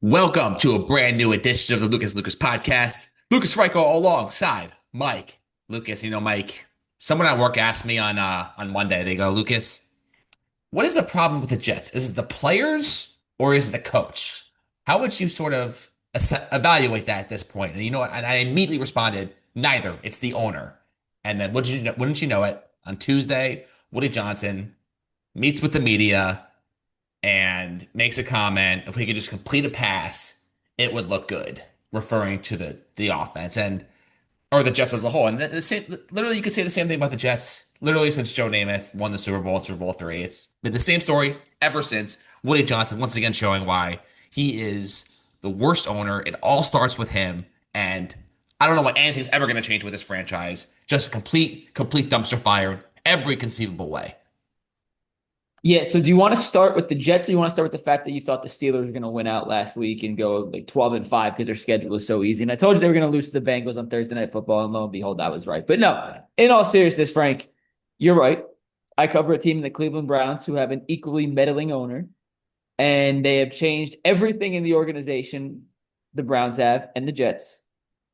Welcome to a brand new edition of the Lucas podcast. Lucas Frankel alongside Mike Lucas. Mike, someone at work asked me on Monday, they go, Lucas, what is the problem with the Jets? Is it the players or is it the coach? How would you sort of evaluate that at this point? And you know what? And I immediately responded, neither. It's the owner. And then wouldn't you know it? On Tuesday, Woody Johnson meets with the media and makes a comment, if we could just complete a pass, it would look good, referring to the offense and or the Jets as a whole. And the same, literally, you could say the same thing about the Jets. Literally, since Joe Namath won the Super Bowl in Super Bowl three, it's been the same story ever since. Woody Johnson once again showing why he is the worst owner. It all starts with him, and I don't know what anything's ever going to change with this franchise. Just a complete dumpster fire in every conceivable way. Yeah, so do you want to start with the Jets or do you want to start with the fact that you thought the Steelers were going to win out last week and go like 12-5 because their schedule was so easy? And I told you they were going to lose to the Bengals on Thursday Night Football, and lo and behold, I was right. But no, in all seriousness, Frank, you're right. I cover a team in the Cleveland Browns who have an equally meddling owner, and they have changed everything in the organization, the Browns have, and the Jets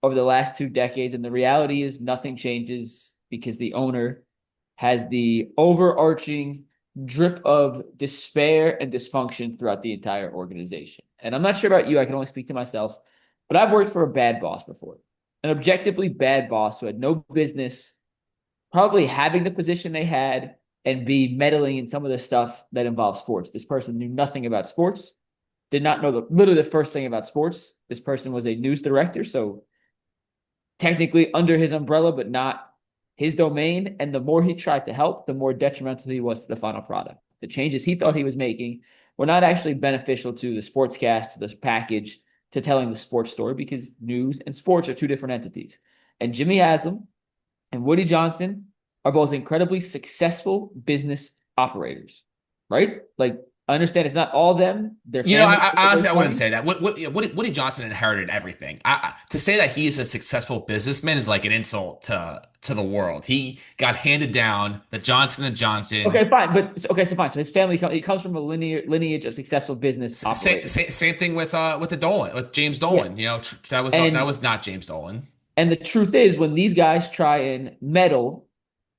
over the last 2 decades. And the reality is nothing changes because the owner has the overarching drip of despair and dysfunction throughout the entire organization. And I'm not sure about you, I can only speak to myself, but I've worked for a bad boss before, an objectively bad boss who had no business probably having the position they had and be meddling in some of the stuff that involves sports. This person knew nothing about sports, did not know literally the first thing about sports. This person was a news director, so technically under his umbrella, but not his domain. And the more he tried to help, the more detrimental he was to the final product. The changes he thought he was making were not actually beneficial to the sportscast, to the package, to telling the sports story, because news and sports are two different entities. And Jimmy Haslam and Woody Johnson are both incredibly successful business operators, right? Like, I understand it's not all of them, their I, family, I honestly I wouldn't money. say that. Woody Johnson inherited everything. To say that he's a successful businessman is like an insult to the world. He got handed down the Johnson and Johnson. Okay, fine, but okay, so fine. So his family he comes from a lineage of successful business operators. Same thing with the Dolan with James Yeah, Dolan. That and was not James Dolan. the truth is, when these guys try and meddle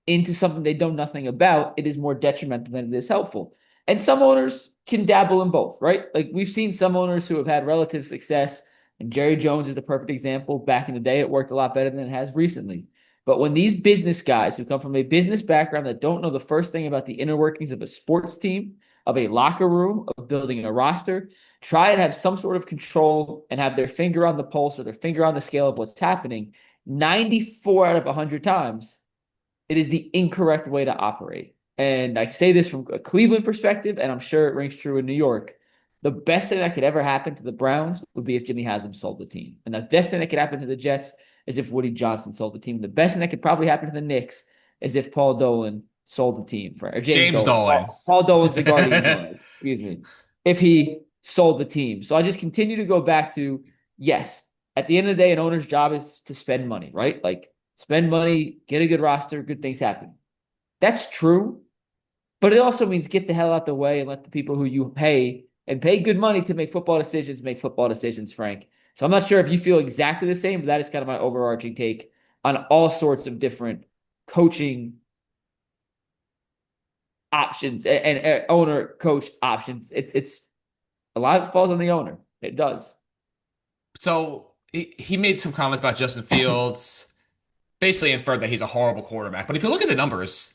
into something they know nothing about, it is more detrimental than it is helpful. And some owners can dabble in both, right? Like we've seen some owners who have had relative success, and Jerry Jones is the perfect example. Back in the day, it worked a lot better than it has recently. But when these business guys who come from a business background that don't know the first thing about the inner workings of a sports team, of a locker room, of building a roster, try and have some sort of control and have their finger on the pulse or their finger on the scale of what's happening, 94 out of 100 times, it is the incorrect way to operate. And I say this from a Cleveland perspective, and I'm sure it rings true in New York. The best thing that could ever happen to the Browns would be if Jimmy Haslam sold the team. And the best thing that could happen to the Jets is if Woody Johnson sold the team. The best thing that could probably happen to the Knicks is if Paul Dolan sold the team or James James Dolan. Dolan. Paul Dolan's the Guardians owner, excuse me. If he sold the team. So I just continue to go back to yes, at the end of the day, an owner's job is to spend money, right? Like spend money, get a good roster, good things happen. That's true, but it also means get the hell out the way and let the people who you pay and pay good money to make football decisions, Frank. So I'm not sure if you feel exactly the same, but that is kind of my overarching take on all sorts of different coaching options and owner coach options. It's a lot of it falls on the owner. It does. So he made some comments about Justin Fields, basically inferred that he's a horrible quarterback. But if you look at the numbers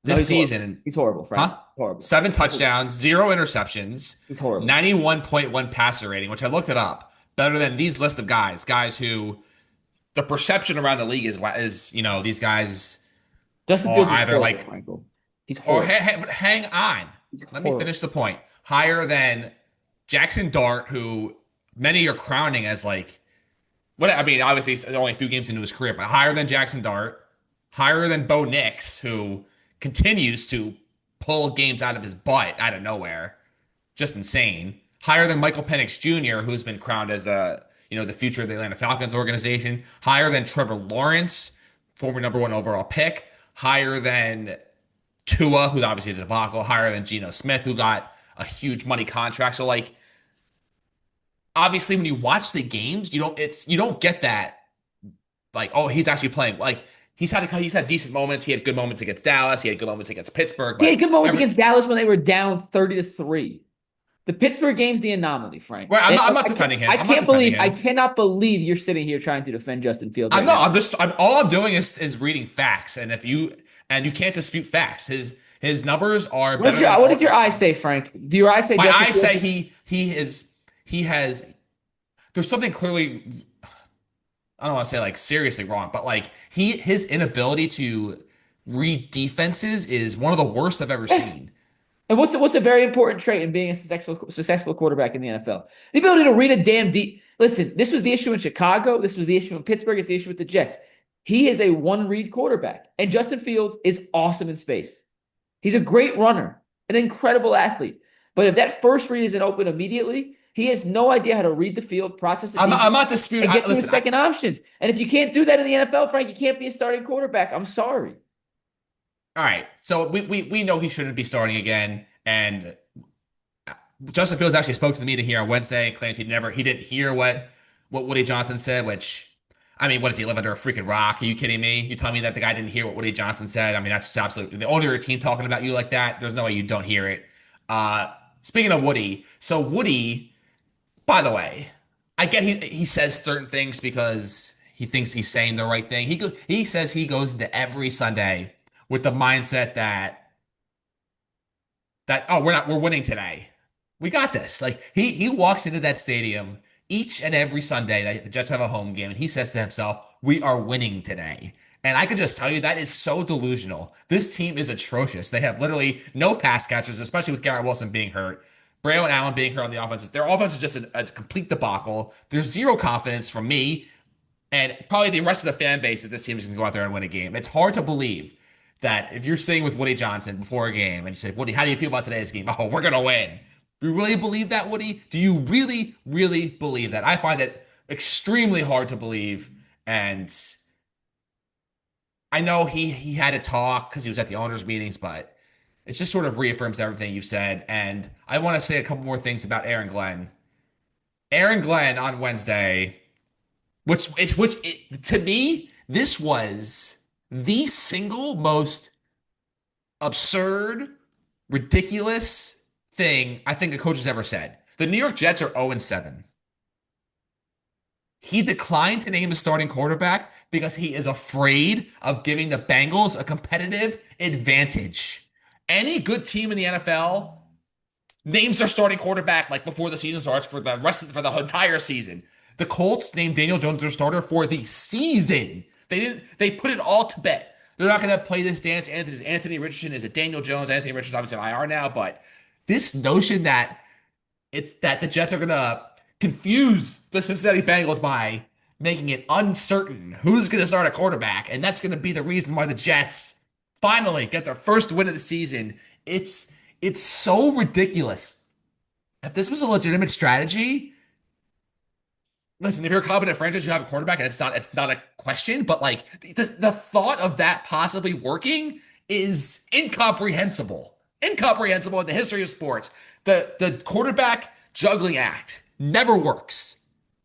No, this he's horrible. season, He's horrible, Frank. huh? Horrible. Seven touchdowns, zero interceptions, He's horrible. 91.1 passer rating, which I looked it up. Better than these list of guys who the perception around the league is these guys Justin are Fields is either horrible, like, Frankel. He's or horrible. but hang on. He's Let me horrible. finish the point. Higher than Jackson Dart, who many are crowning as like, what I mean, obviously he's only a few games into his career, but higher than Jackson Dart, higher than Bo Nix, who continues to pull games out of his butt out of nowhere, just insane. Higher than Michael Penix Jr., who's been crowned as the future of the Atlanta Falcons organization. Higher than Trevor Lawrence, former number one overall pick. Higher than Tua, who's obviously a debacle. Higher than Geno Smith, who got a huge money contract. So like obviously when you watch the games, you don't get that like, oh, he's actually playing. Like he's had decent moments. He had good moments against Dallas. He had good moments against Pittsburgh. He But had good moments every against Dallas when they were down 30-3. The Pittsburgh game's the anomaly, Frank. Right, And I'm not I can't, defending him. I I'm not can't defending believe, I him. cannot believe you're sitting here trying to defend Justin Fields I'm right now. not. I'm all I'm doing is reading facts. And if you and you can't dispute facts. His numbers are better than What does your all. eye say, Frank? Do your eyes say My Justin eyes Fields? say he has. There's something clearly. I don't want to say like seriously wrong, but like his inability to read defenses is one of the worst I've ever Yes. seen. And what's a very important trait in being a successful quarterback in the NFL? The ability to read a damn deep. Listen, this was the issue in Chicago. This was the issue in Pittsburgh. It's the issue with the Jets. He is a one read quarterback, and Justin Fields is awesome in space. He's a great runner, an incredible athlete. But if that first read isn't open immediately, he has no idea how to read the field, process the I'm defense, not disputing. and get to his Listen, second options. And if you can't do that in the NFL, Frank, you can't be a starting quarterback. I'm sorry. all right. So we know he shouldn't be starting again, and Justin Fields actually spoke to the media here on Wednesday and claimed he didn't hear what Woody Johnson said, which I mean, what does he live under a freaking rock? Are you kidding me? You telling me that the guy didn't hear what Woody Johnson said? I mean, that's just absolutely the owner of your team talking about you like that. There's no way you don't hear it. Speaking of Woody, so Woody, by the way, I get he says certain things because he thinks he's saying the right thing. He says he goes into every Sunday with the mindset that oh we're winning today. We got this. Like he walks into that stadium each and every Sunday that the Jets have a home game, and he says to himself, "We are winning today." And I can just tell you that is so delusional. This team is atrocious. They have literally no pass catchers, especially with Garrett Wilson being hurt. Braylon Allen being hurt on the offense. Their offense is just a complete debacle. There's zero confidence from me and probably the rest of the fan base that this team is going to go out there and win a game. It's hard to believe that if you're sitting with Woody Johnson before a game and you say, Woody, how do you feel about today's game? Oh, we're going to win. Do you really believe that, Woody? Do you really, really believe that? I find it extremely hard to believe. And I know he had to talk because he was at the owners' meetings, but it just sort of reaffirms everything you've said. And I want to say a couple more things about Aaron Glenn. Aaron Glenn on Wednesday to me, this was the single most absurd, ridiculous thing I think a coach has ever said. The New York Jets are 0-7. He declined to name a starting quarterback because he is afraid of giving the Bengals a competitive advantage. Any good team in the NFL names their starting quarterback like before the season starts for the entire season. The Colts named Daniel Jones their starter for the season. They put it all to bed. They're not going to play this dance. Anthony Richardson is it Daniel Jones? Anthony Richardson's obviously on IR now, but this notion that it's that the Jets are going to confuse the Cincinnati Bengals by making it uncertain who's going to start a quarterback, and that's going to be the reason why the Jets finally get their first win of the season. It's so ridiculous. If this was a legitimate strategy, listen, if you're a competent franchise, you have a quarterback, and it's not a question. But like the thought of that possibly working is incomprehensible. Incomprehensible in the history of sports. The quarterback juggling act never works.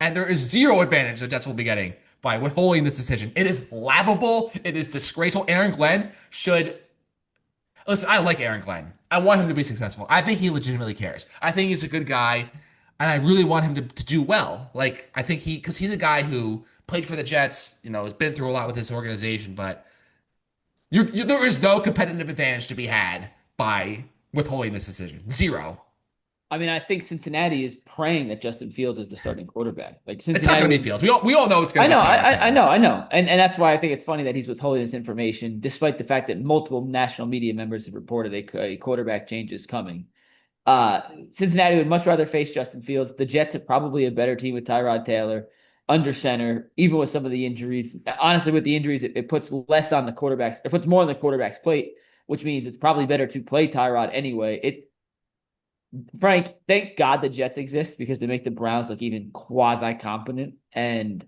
And there is zero advantage the Jets will be getting by withholding this decision. It is laughable. It is disgraceful. Aaron Glenn should listen, I like Aaron Glenn. I want him to be successful. I think he legitimately cares. I think he's a good guy, and I really want him to do well. Like, I think because he's a guy who played for the Jets, has been through a lot with this organization, but there is no competitive advantage to be had by withholding this decision. Zero. I mean, I think Cincinnati is praying that Justin Fields is the starting quarterback. Like It's not Cincinnati going to was be Fields. We all know it's going I to be know, Tyrod I Taylor. know, I know, and that's why I think it's funny that he's withholding this information, despite the fact that multiple national media members have reported a quarterback change is coming. Cincinnati would much rather face Justin Fields. The Jets are probably a better team with Tyrod Taylor under center, even with some of the injuries. Honestly, with the injuries, it puts less on the quarterbacks. It puts more on the quarterback's plate, which means it's probably better to play Tyrod anyway. Frank, thank God the Jets exist because they make the Browns look even quasi competent. And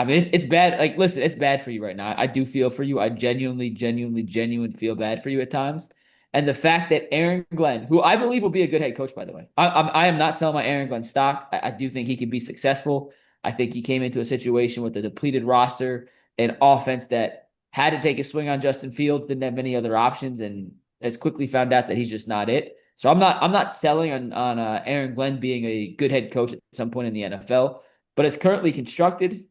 I mean, it's bad. Like, listen, it's bad for you right now. I do feel for you. I genuinely feel bad for you at times. And the fact that Aaron Glenn, who I believe will be a good head coach, by the way, I am not selling my Aaron Glenn stock. I do think he can be successful. I think he came into a situation with a depleted roster, an offense that had to take a swing on Justin Fields, didn't have many other options, and has quickly found out that he's just not it. So I'm not selling on Aaron Glenn being a good head coach at some point in the NFL, but as currently constructed,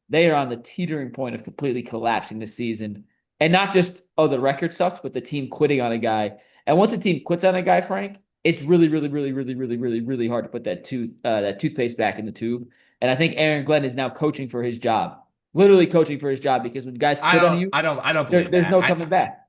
they are on the teetering point of completely collapsing this season. And not just, oh, the record sucks, but the team quitting on a guy. And once a team quits on a guy, Frank, it's really, really, really, really, really, really, really hard to put that toothpaste back in the tube. And I think Aaron Glenn is now coaching for his job, literally coaching for his job, because when guys quit on you, I don't believe there's that. no coming back.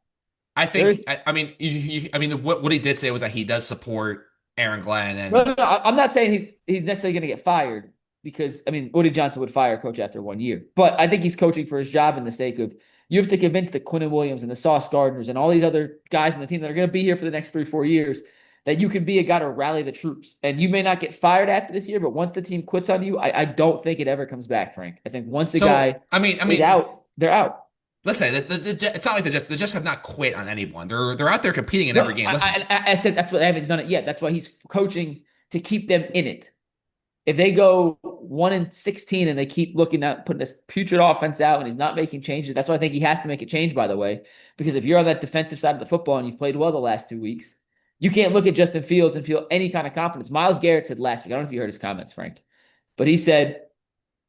I There is think, I mean, what he did say was that he does support Aaron Glenn, no, and no, no. I'm not saying he's necessarily going to get fired because I mean Woody Johnson would fire a coach after 1 year, but I think he's coaching for his job in the sake of you have to convince the Quinton Williams and the Sauce Gardners and all these other guys in the team that are going to be here for the next 3 4 years that you can be a guy to rally the troops. And you may not get fired after this year, but once the team quits on you, I don't think it ever comes back, Frank. I think once the so guy I is mean, out, they're out. let's say that it's not like the Jets have not quit on anyone. They're out there competing in No, every game. Listen, I said that's what they haven't done it yet. That's why he's coaching to keep them in it. If they go 1-16 and they keep looking at putting this putrid offense out and he's not making changes, that's why I think he has to make a change, by the way. Because if you're on that defensive side of the football and you've played well the last 2 weeks, you can't look at Justin Fields and feel any kind of confidence. Myles Garrett said last week, I don't know if you heard his comments, Frank, but he said,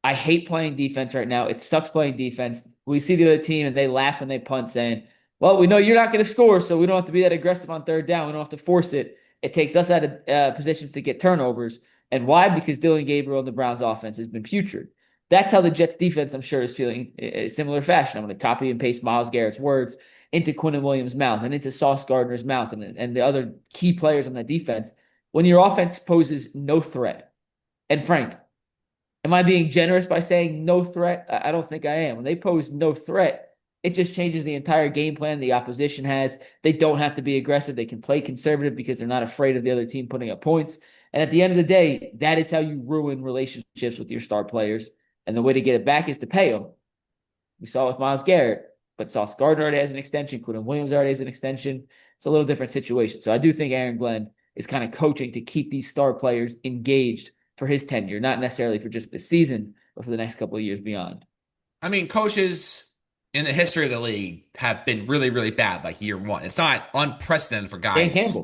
I hate playing defense right now. It sucks playing defense. We see the other team and they laugh when they punt, saying, well, we know you're not going to score, so we don't have to be that aggressive on third down. We don't have to force it. It takes us out of positions to get turnovers. And why? Because Dylan Gabriel and the Browns offense has been putrid. That's how the Jets defense, I'm sure, is feeling a similar fashion. I'm going to copy and paste Myles Garrett's words into Quinton Williams' mouth and into Sauce Gardner's mouth and the other key players on that defense. When your offense poses no threat, and Frank, am I being generous by saying no threat? I don't think I am. When they pose no threat, it just changes the entire game plan the opposition has. They don't have to be aggressive. They can play conservative because they're not afraid of the other team putting up points. And at the end of the day, that is how you ruin relationships with your star players. And the way to get it back is to pay them. We saw it with Myles Garrett, but Sauce Gardner already has an extension. Quinton Williams already has an extension. It's a little different situation. So I do think Aaron Glenn is kind of coaching to keep these star players engaged for his tenure, not necessarily for just this season, but for the next couple of years beyond. I mean, coaches in the history of the league have been really, really bad, like year one. It's not unprecedented for Dan guys. Campbell,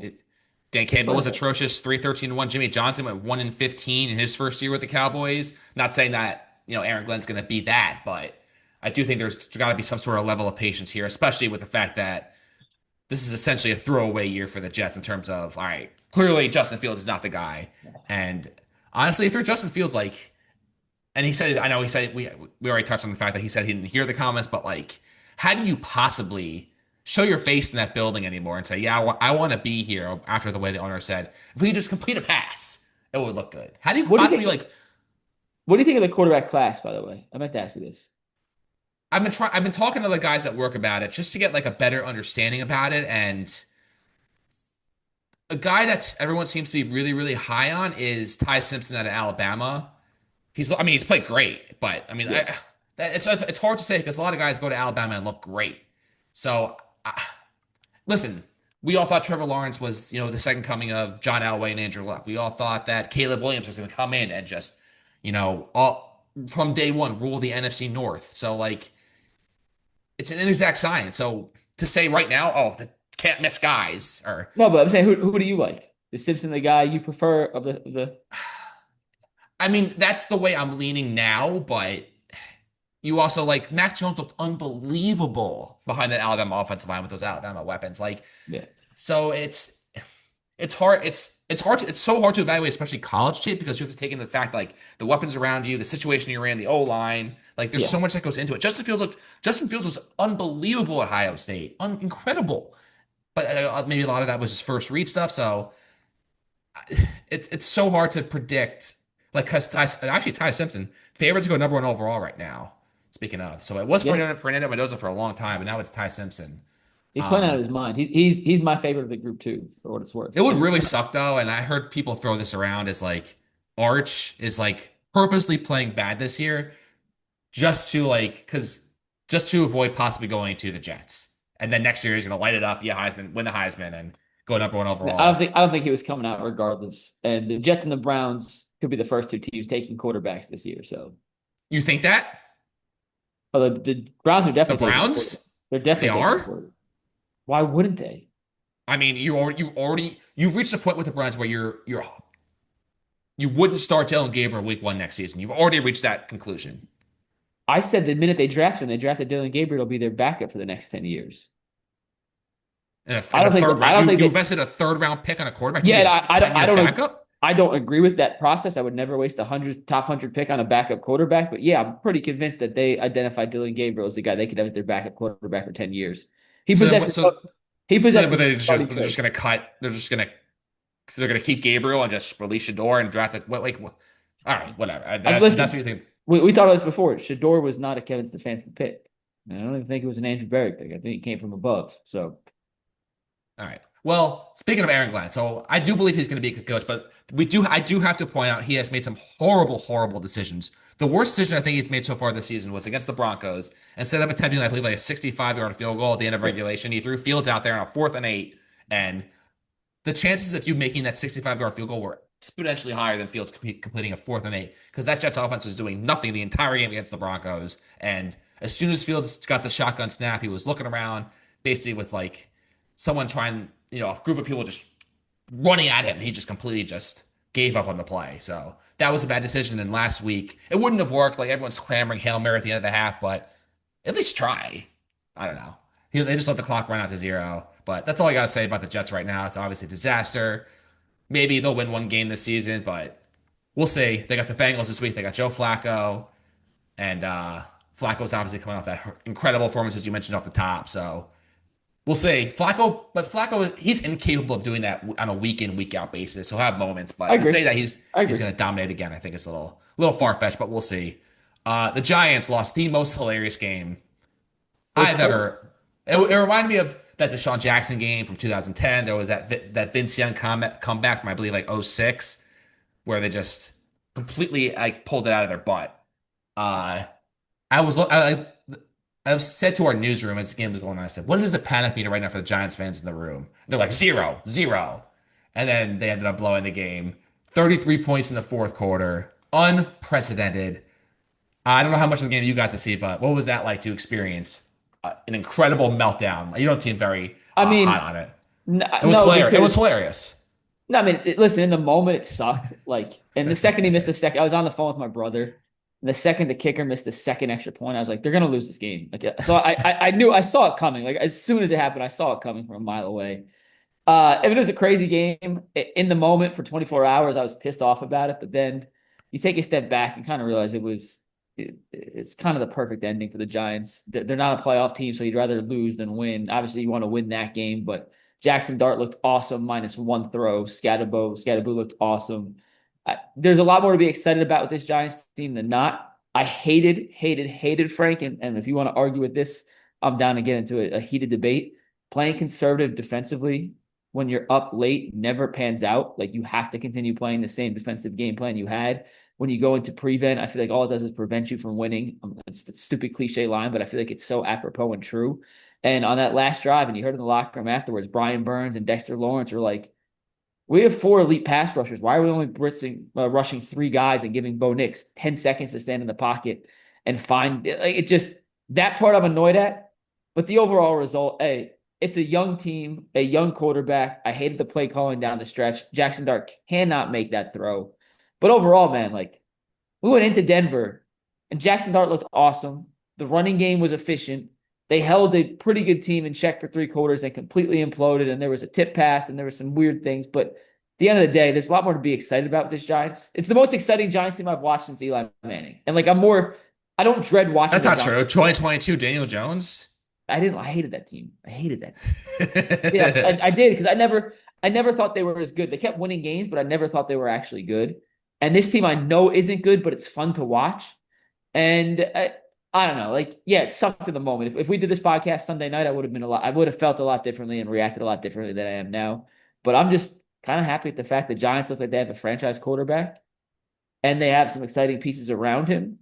Dan his Campbell was first one. atrocious, 3-13-1. Jimmy Johnson went 1-15 in his first year with the Cowboys. Not saying that, Aaron Glenn's going to be that, but I do think there's got to be some sort of level of patience here, especially with the fact that this is essentially a throwaway year for the Jets in terms of, all right, clearly Justin Fields is not the guy. And honestly, if you're Justin Fields, like, and he said, I know he said we already touched on the fact that he said he didn't hear the comments, but like, how do you possibly show your face in that building anymore and say, yeah, I want to be here after the way the owner said, if we just complete a pass, it would look good. How do you What do you possibly think? like? What do you think of the quarterback class? By the way, I meant to ask you this. I've been talking to the guys at work about it just to get like a better understanding about it, and a guy that everyone seems to be really, really high on is Ty Simpson out of Alabama. He's played great, but I mean, Yeah, it's hard to say because a lot of guys go to Alabama and look great. So, listen, we all thought Trevor Lawrence was, the second coming of John Elway and Andrew Luck. We all thought that Caleb Williams was going to come in and just, all from day one rule the NFC North. So, like, it's an inexact science. So to say right now, oh, the can't miss guys, or no, but I'm saying who do you like? Is Simpson the guy you prefer of the? I mean, that's the way I'm leaning now, but you also like Mac Jones looked unbelievable behind that Alabama offensive line with those Alabama weapons. Like, Yeah, so it's hard. It's so hard to evaluate, especially college tape, because you have to take into the fact like the weapons around you, the situation you're in, the O line. Like, there's yeah, so much that goes into it. Justin Fields was unbelievable at Ohio State, incredible. But maybe a lot of that was his first read stuff. So it's so hard to predict. Like, because Ty Simpson favored to go number one overall right now. Speaking of, so it was yeah. Fernando Mendoza for a long time, but now it's Ty Simpson. He's playing out Um, of his mind. He's my favorite of the group too, for what it's worth. it would really suck though, and I heard people throw this around as like Arch is like purposely playing bad this year just to like because just to avoid possibly going to the Jets. and then next year he's going to light it up, yeah, Heisman, win the Heisman, and go number one No, I don't overall. think I don't think he was coming out regardless. And the Jets and the Browns could be the first two teams taking quarterbacks this year. So, You think that the Browns are the definitely taking a quarterback. Browns They're they definitely taking a are? quarterback. Why wouldn't they? I mean, you've reached a point with the Browns where you wouldn't start Dylan Gabriel week one next season. You've already reached that conclusion. I said the minute they drafted Dylan Gabriel, will be their backup for the next 10 years. In the third I round, don't you think you that. invested a third round pick on a quarterback to Yeah, be and a I 10-year don't backup. I don't agree with that process. I would never waste top 100 pick on a backup quarterback. But yeah, I'm pretty convinced that they identified Dylan Gabriel as the guy they could have as their backup quarterback for 10 years. He So then, possesses he but possesses starting they're just going traits. to cut. They're going to keep Gabriel and just release Shador and draft what? All right, whatever. That's Listen, what you think. we talked about this before. Shador was not a Kevin Stefanski pick. And I don't even think it was an Andrew Berry pick. I think it came from above. So All right. Well, speaking of Aaron Glenn, so I do believe he's going to be a good coach, but I do have to point out he has made some horrible, horrible decisions. The worst decision I think he's made so far this season was against the Broncos. Instead of attempting, I believe, like a 65-yard field goal at the end of yeah, regulation, he threw Fields out there on a 4th and 8, and the chances of you making that 65-yard field goal were exponentially higher than Fields completing a 4th and 8 because that Jets offense was doing nothing the entire game against the Broncos. And as soon as Fields got the shotgun snap, he was looking around basically with like someone trying, a group of people just running at him. He just completely just gave up on the play. So that was a bad decision. And last week, it wouldn't have worked. Like everyone's clamoring Hail Mary at the end of the half, but at least try. I don't know. They just let the clock run out to 0. But that's all I got to say about the Jets right now. It's obviously a disaster. Maybe they'll win one game this season, but we'll see. They got the Bengals this week. They got Joe Flacco, and Flacco's obviously coming off that incredible performance as you mentioned off the top. So we'll see. Flacco, he's incapable of doing that on a week in, week out basis. He'll have moments, I but to agree. say that I he's agree. going to dominate again, I think it's a little far fetched, but we'll see. The Giants lost the most hilarious game It was I've perfect. ever. It reminded me of that Deshaun Jackson game from 2010. There was that Vince Young comeback from I believe like '06, where they just completely like pulled it out of their butt. Uh, I was said to our newsroom as the game was going on. I said, "What is the panic meter right now for the Giants fans in the room?" They're like 0, 0, and then they ended up blowing the game. 33 points in the fourth quarter, unprecedented. I don't know how much of the game you got to see, but what was that like to experience an incredible meltdown? You don't seem very I hot mean, on it. It was no, hilarious. It was because hilarious. no, I mean, listen, in the moment it sucked. Like, and the second he missed the second, I was on the phone with my brother. And the second the kicker missed the second extra point, I was like, they're gonna lose this game. Like, so I knew I saw it coming. Like as soon as it happened, I saw it coming from a mile away. It was a crazy game. In the moment for 24 hours, I was pissed off about it. But then you take a step back and kind of realize it's kind of the perfect ending for the Giants. They're not a playoff team, so you'd rather lose than win. Obviously, you want to win that game, but Jackson Dart looked awesome, minus one throw. Scatterboo looked awesome. There's a lot more to be excited about with this Giants team than not. I hated Frank, and if you want to argue with this, I'm down to get into a heated debate. Playing conservative defensively when you're up late never pans out. Like you have to continue playing the same defensive game plan you had. When you go into prevent, I feel like all it does is prevent you from winning. It's a stupid cliche line, but I feel like it's so apropos and true. And on that last drive, and you heard in the locker room afterwards, Brian Burns and Dexter Lawrence are like, we have four elite pass rushers. Why are we only rushing three guys and giving Bo Nix 10 seconds to stand in the pocket and find like, it just that part I'm annoyed at. But the overall result, hey, it's a young team, a young quarterback. I hated the play calling down the stretch. Jackson Dart cannot make that throw. But overall, man, like we went into Denver and Jackson Dart looked awesome. The running game was efficient. They held a pretty good team in check for three quarters and completely imploded. And there was a tip pass and there were some weird things. But at the end of the day, there's a lot more to be excited about with this Giants. It's the most exciting Giants team I've watched since Eli Manning. And like I don't dread watching That's the not Giants. true. 2022, Daniel Jones. I hated that team. I hated that team. Yeah, I did because I never thought they were as good. They kept winning games, but I never thought they were actually good. And this team I know isn't good, but it's fun to watch. And I don't know, like yeah, it sucked in the moment. If we did this podcast Sunday night, I would have felt a lot differently and reacted a lot differently than I am now. But I'm just kind of happy with the fact that Giants look like they have a franchise quarterback and they have some exciting pieces around him.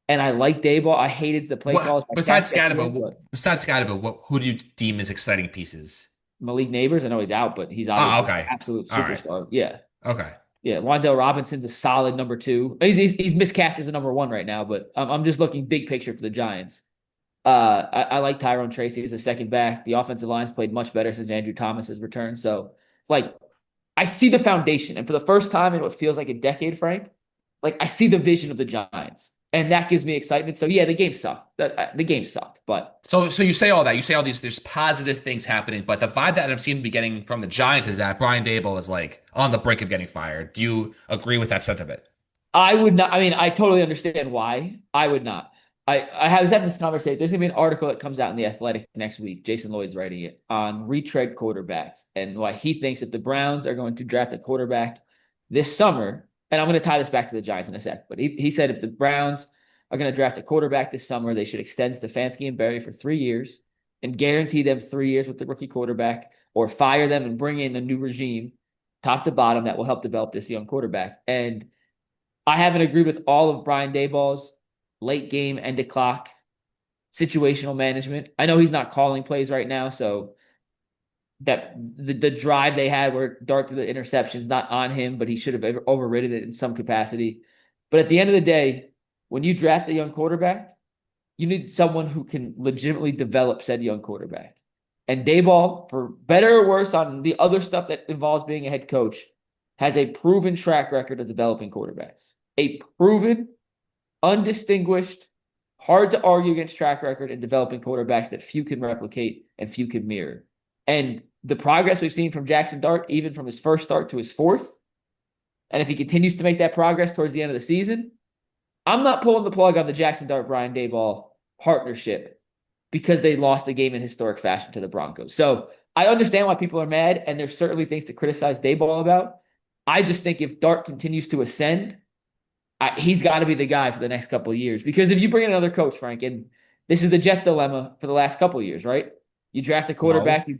and I like Dayball. I hated the play calls What by besides Cat yesterday, Scatterbo? but Besides Scatterbo, what who do you deem as exciting pieces? Malik Neighbors, I know he's out, but he's Oh, obviously okay. an absolute All right. superstar. Yeah. Okay. Yeah. Wandale Robinson's a solid number two. He's miscast as a number one right now, but I'm just looking big picture for the Giants. I like Tyrone Tracy as a second back. The offensive line's played much better since Andrew Thomas has returned. So, like, I see the foundation. And for the first time in what feels like a decade, Frank, like, I see the vision of the Giants. And that gives me excitement. So, yeah, the game sucked. The game sucked. But So you say all that. You say all these. There's positive things happening, but the vibe that I'm seeming to be getting from the Giants is that Brian Dable is like on the brink of getting fired. Do you agree with that sentiment? I would not. I mean, I totally understand why. I would not. I was having this conversation. There's gonna be an article that comes out in the Athletic next week. Jason Lloyd's writing it on retread quarterbacks and why he thinks if the Browns are going to draft a quarterback this summer, and I'm going to tie this back to the Giants in a sec, but he said if the Browns are going to draft a quarterback this summer, they should extend Stefanski and Barry for 3 years and guarantee them 3 years with the rookie quarterback, or fire them and bring in a new regime, top to bottom, that will help develop this young quarterback. And I haven't agreed with all of Brian Dayball's late game, end of clock, situational management. I know he's not calling plays right now, so that the drive they had where Dart to the interceptions not on him, but he should have overridden it in some capacity. But at the end of the day, when you draft a young quarterback, you need someone who can legitimately develop said young quarterback. And Dayball, for better or worse on the other stuff that involves being a head coach, has a proven track record of developing quarterbacks. A proven, undistinguished, hard to argue against track record in developing quarterbacks that few can replicate and few can mirror. And the progress we've seen from Jackson Dart, even from his first start to his fourth, and if he continues to make that progress towards the end of the season, I'm not pulling the plug on the Jackson Dart Brian Dayball partnership because they lost the game in historic fashion to the Broncos. So I understand why people are mad, and there's certainly things to criticize Dayball about. I just think if Dart continues to ascend, he's got to be the guy for the next couple of years. Because if you bring in another coach, Frank, and this is the Jets dilemma for the last couple of years, right? You draft a No. quarterback, you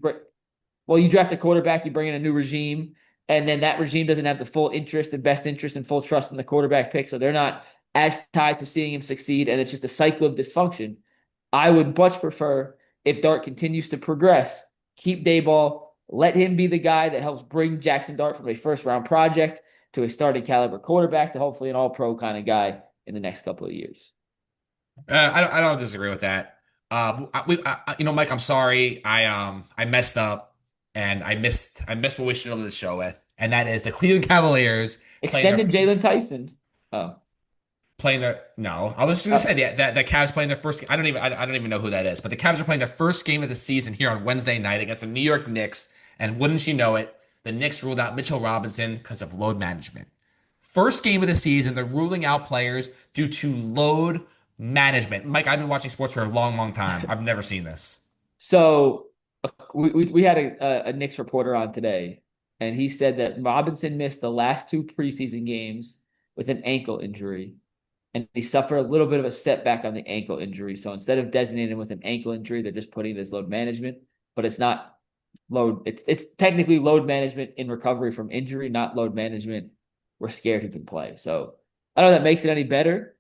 draft a quarterback, you bring in a new regime, and then that regime doesn't have the full interest and best interest and full trust in the quarterback pick, so they're not as tied to seeing him succeed, and it's just a cycle of dysfunction. I would much prefer if Dart continues to progress, keep Dayball, let him be the guy that helps bring Jackson Dart from a first round project to a starting caliber quarterback to hopefully an all pro kind of guy in the next couple of years. I don't disagree with that. Mike, I'm sorry. I messed up and I missed what we should have done the show with, and that is the Cleveland Cavaliers playing their Extended Jalen Tyson. Oh, playing their no. I was just gonna oh, say the Cavs playing their first. I don't even know who that is, but the Cavs are playing their first game of the season here on Wednesday night against the New York Knicks, and wouldn't you know it, the Knicks ruled out Mitchell Robinson because of load management. First game of the season, they're ruling out players due to load management. Mike, I've been watching sports for a long, long time. I've never seen this. so we had a Knicks reporter on today, and he said that Robinson missed the last two preseason games with an ankle injury, and he suffered a little bit of a setback on the ankle injury. So instead of designating him with an ankle injury, they're just putting it as load management, but it's not load. It's technically load management in recovery from injury, not load management. We're scared he can play. So I don't know if that makes it any better,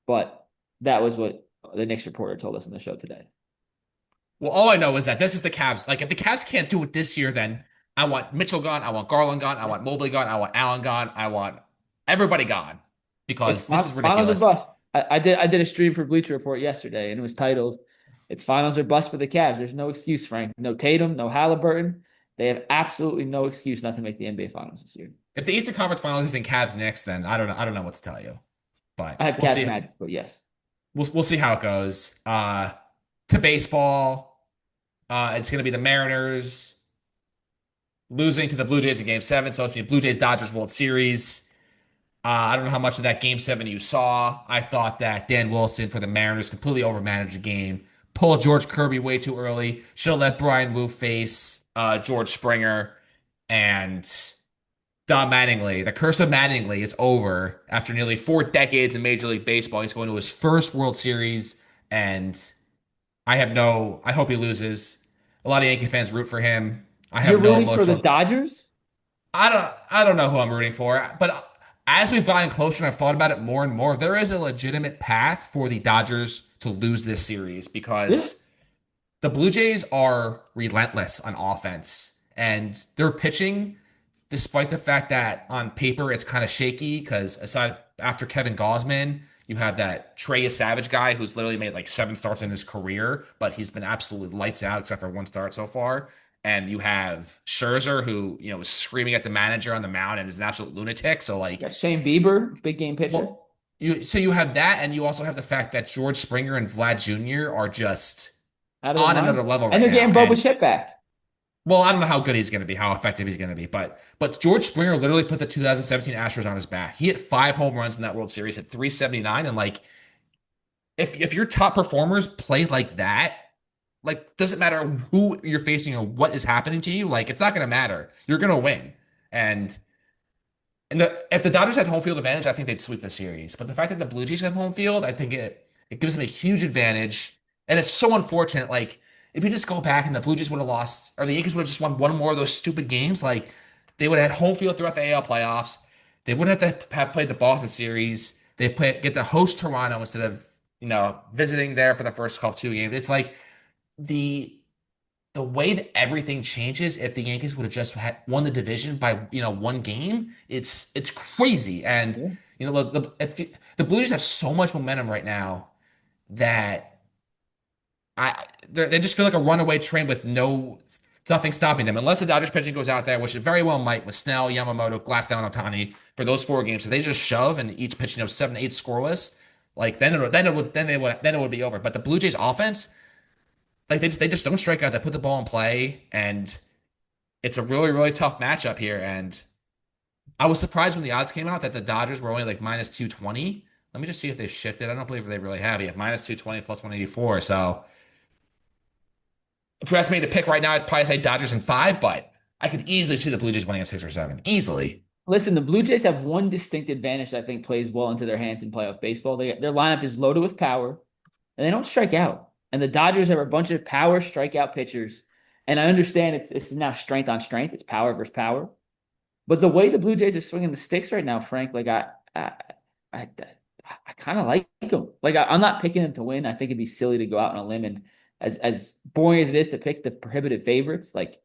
but that was what the Knicks reporter told us on the show today. Well, all I know is that this is the Cavs. Like, if the Cavs can't do it this year, then I want Mitchell gone. I want Garland gone. I want Mobley gone. I want Allen gone. I want everybody gone It's because this is finals or ridiculous. bust. I did a stream for Bleacher Report yesterday, and it was titled "It's finals or bust for the Cavs." There's no excuse, Frank. No Tatum, no Halliburton. They have absolutely no excuse not to make the NBA Finals this year. If the Eastern Conference Finals is in Cavs next, then I don't know. I don't know what to tell you, but I have we'll Cavs see. Magic, but yes, We'll see how it goes. To baseball, it's going to be the Mariners losing to the Blue Jays in Game Seven. So it's the Blue Jays Dodgers World Series. I don't know how much of that Game 7 you saw. I thought that Dan Wilson for the Mariners completely overmanaged the game. Pulled George Kirby way too early. Should have let Brian Wu face George Springer. And Don Mattingly, the curse of Mattingly is over. After nearly 4 decades in Major League Baseball, he's going to his first World Series. And I hope he loses. A lot of Yankee fans root for him. I you're have no rooting for the emotional Dodgers. I don't know who I'm rooting for, but as we've gotten closer and I've thought about it more and more, there is a legitimate path for the Dodgers to lose this series Yeah. because the Blue Jays are relentless on offense and their pitching, despite the fact that on paper it's kind of shaky because aside after Kevin Gausman, you have that Trey Savage guy who's literally made like 7 starts in his career, but he's been absolutely lights out except for 1 start so far. And you have Scherzer, who was screaming at the manager on the mound and is an absolute lunatic. So like, Got Shane Bieber, big game pitcher. well, you have that, and you also have the fact that George Springer and Vlad Jr. are just Out of their on mind. another level And right they're now. getting Bo And Bichette back. well, I don't know how good he's going to be, how effective he's going to be, but George Springer literally put the 2017 Astros on his back. He hit 5 home runs in that World Series, hit 379, and like if your top performers play like that, like doesn't matter who you're facing or what is happening to you, like it's not going to matter. You're going to win. And if the Dodgers had home field advantage, I think they'd sweep the series. But the fact that the Blue Jays have home field, I think it gives them a huge advantage. And it's so unfortunate. Like if you just go back and the Blue Jays would have lost, or the Yankees would have just won one more of those stupid games, like they would have had home field throughout the AL playoffs. They wouldn't have to have played the Boston series. Get to host Toronto instead of visiting there for the first couple 2 games. It's like the the way that everything changes if the Yankees would have just won the division by 1 game, it's crazy. And Yeah. the Blue Jays have so much momentum right now that they just feel like a runaway train with nothing stopping them. Unless the Dodgers pitching goes out there, which it very well might with Snell, Yamamoto, Glassdown, Otani for those 4 games. If they just shove and each pitching 7-8 scoreless, like then it would be over. But the Blue Jays offense, like they just don't strike out. They put the ball in play, and it's a really really tough matchup here. And I was surprised when the odds came out that the Dodgers were only like minus 220. Let me just see if they've shifted. I don't believe they really have yet. Minus 220 plus 184. So if you asked me to pick right now, I'd probably say Dodgers in 5, but I could easily see the Blue Jays winning at 6 or 7. Easily. Listen, the Blue Jays have one distinct advantage that I think plays well into their hands in playoff baseball. Their lineup is loaded with power, and they don't strike out. And the Dodgers have a bunch of power strikeout pitchers. And I understand it's now strength on strength. It's power versus power. But the way the Blue Jays are swinging the sticks right now, Frank, like I, I kind of like them. Like I'm not picking them to win. I think it'd be silly to go out on a limb and as boring as it is to pick the prohibitive favorites, like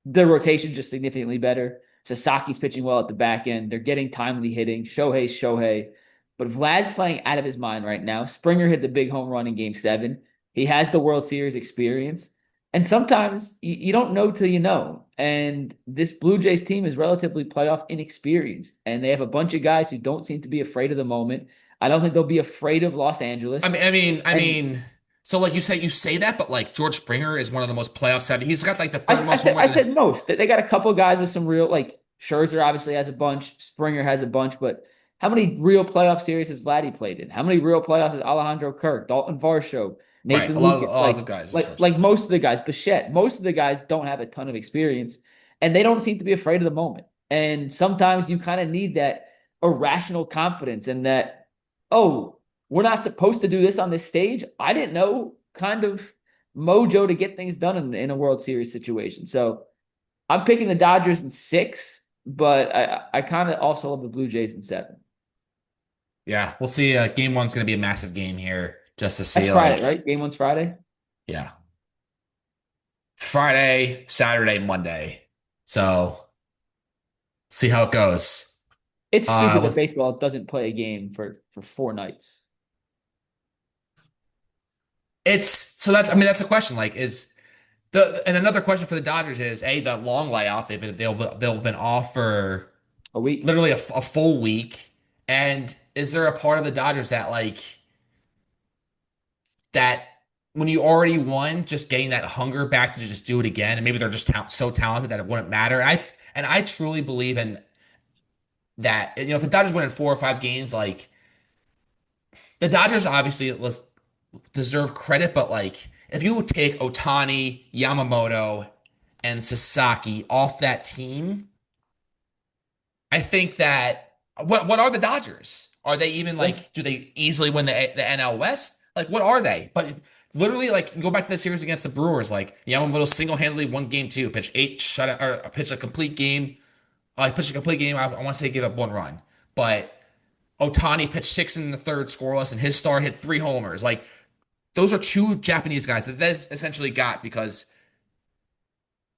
the rotation just significantly better. Sasaki's pitching well at the back end. They're getting timely hitting. Shohei. But Vlad's playing out of his mind right now. Springer hit the big home run in game 7. He has the World Series experience. And sometimes you don't know till you know. And this Blue Jays team is relatively playoff inexperienced. And they have a bunch of guys who don't seem to be afraid of the moment. I don't think they'll be afraid of Los I Angeles. mean, I mean, I And mean. So like you say that, but like George Springer is one of the most playoff savvy. He's got like the third I most said I homers. said most. They got a couple of guys with some real like Scherzer obviously has a bunch. Springer has a bunch, but how many real playoff series has Vladdy played in? How many real playoffs has Alejandro Kirk, Dalton Varsho, Right, Nathan Lucas? a lot of the guys. Like most of the guys, Bichette, most of the guys don't have a ton of experience, and they don't seem to be afraid of the moment. And sometimes you kind of need that irrational confidence and that, oh, we're not supposed to do this on this stage. I didn't know kind of mojo to get things done in a World Series situation. So I'm picking the Dodgers in 6, but I kind of also love the Blue Jays in 7. Yeah, we'll see. Game one's going to be a massive game here, just to That's see Friday, like right? Game 1's Friday. yeah, Friday, Saturday, Monday. So see how it goes. It's stupid that Let's, baseball doesn't play a game for 4 nights. it's so that's I mean that's a question. Like is and another question for the Dodgers is the long layoff. They'll have been off for A week. literally a full week. And is there a part of the Dodgers that that when you already won, just getting that hunger back to just do it again, and maybe they're just so talented that it wouldn't matter. And I truly believe in that. If the Dodgers win in 4 or 5 games, like the Dodgers obviously deserve credit, but like if you would take Otani, Yamamoto, and Sasaki off that team, I think that what are the Dodgers? Are they even Yeah. like do they easily win the NL West? Like what are they? But literally like go back to the series against the Brewers, like Yamamoto single-handedly won game 2, pitched 8 shut or pitched a complete game. Pitched a complete game. I want to say he gave up 1 run. but Otani pitched six in the third scoreless, and his star hit three homers. Like those are two Japanese guys that they essentially got because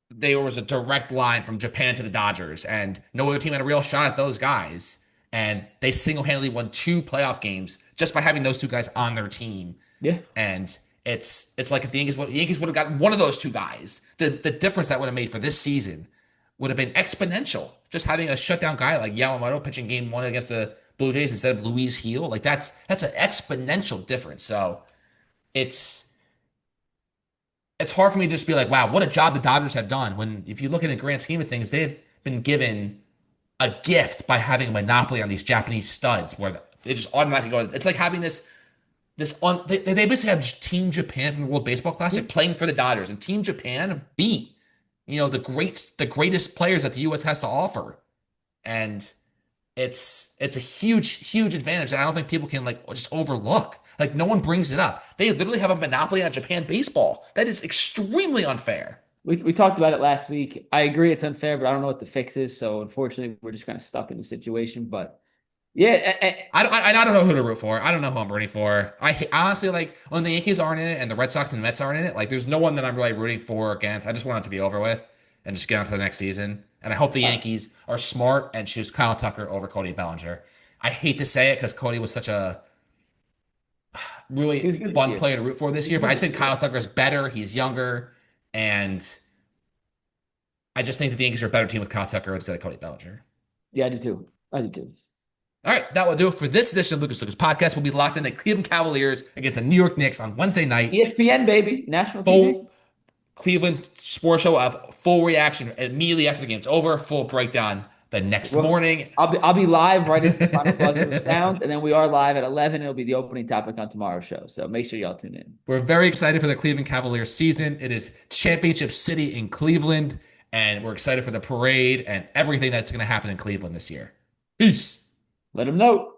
there was a direct line from Japan to the Dodgers, and no other team had a real shot at those guys. And they single handedly won two playoff games just by having those two guys on their team. Yeah. And it's like if the Yankees would have gotten one of those two guys, the difference that would have made for this season would have been exponential. Just having a shutdown guy like Yamamoto pitching game one against the Blue Jays instead of Luis Heel, like that's an exponential difference. So it's it's hard for me to just be like, wow, what a job the Dodgers have done. When if you look at the grand scheme of things, they've been given a gift by having a monopoly on these Japanese studs, where they just automatically go. It's like having they basically have Team Japan from the World Baseball Yeah. Classic playing for the Dodgers, and Team Japan beat the greatest players that the U.S. has to offer, and it's a huge advantage that I don't think people can like just overlook. Like no one brings it up. They literally have a monopoly on Japan baseball. That is extremely unfair. We talked about it last week. I agree it's unfair, but I don't know what the fix is. So unfortunately, we're just kind of stuck in the situation. But yeah, I don't know who to root for. I don't know who I'm rooting for. Honestly like when the Yankees aren't in it and the Red Sox and the Mets aren't in it. Like there's no one that I'm really rooting for or against. I just want it to be over with and just get on to the next season. And I hope the Yankees are smart and choose Kyle Tucker over Cody Bellinger. I hate to say it because Cody was such a he really was good this fun year. player to root for He this was year. But good I this think year. Kyle Tucker's better. He's younger, and I just think that the Yankees are a better team with Kyle Tucker instead of Cody Bellinger. Yeah, I do too. I do too. All right, that will do it for this edition of Lucas Podcast. We'll be locked in the Cleveland Cavaliers against the New York Knicks on Wednesday night. ESPN baby, national TV. Full Cleveland sports show of full reaction immediately after the game's over. Full breakdown the next Well, morning. I'll be live right as the final buzzer sound, and then we are live at 11. It'll be the opening topic on tomorrow's show. So make sure y'all tune in. We're very excited for the Cleveland Cavaliers season. It is Championship City in Cleveland, and we're excited for the parade and everything that's going to happen in Cleveland this year. Peace. Let them know.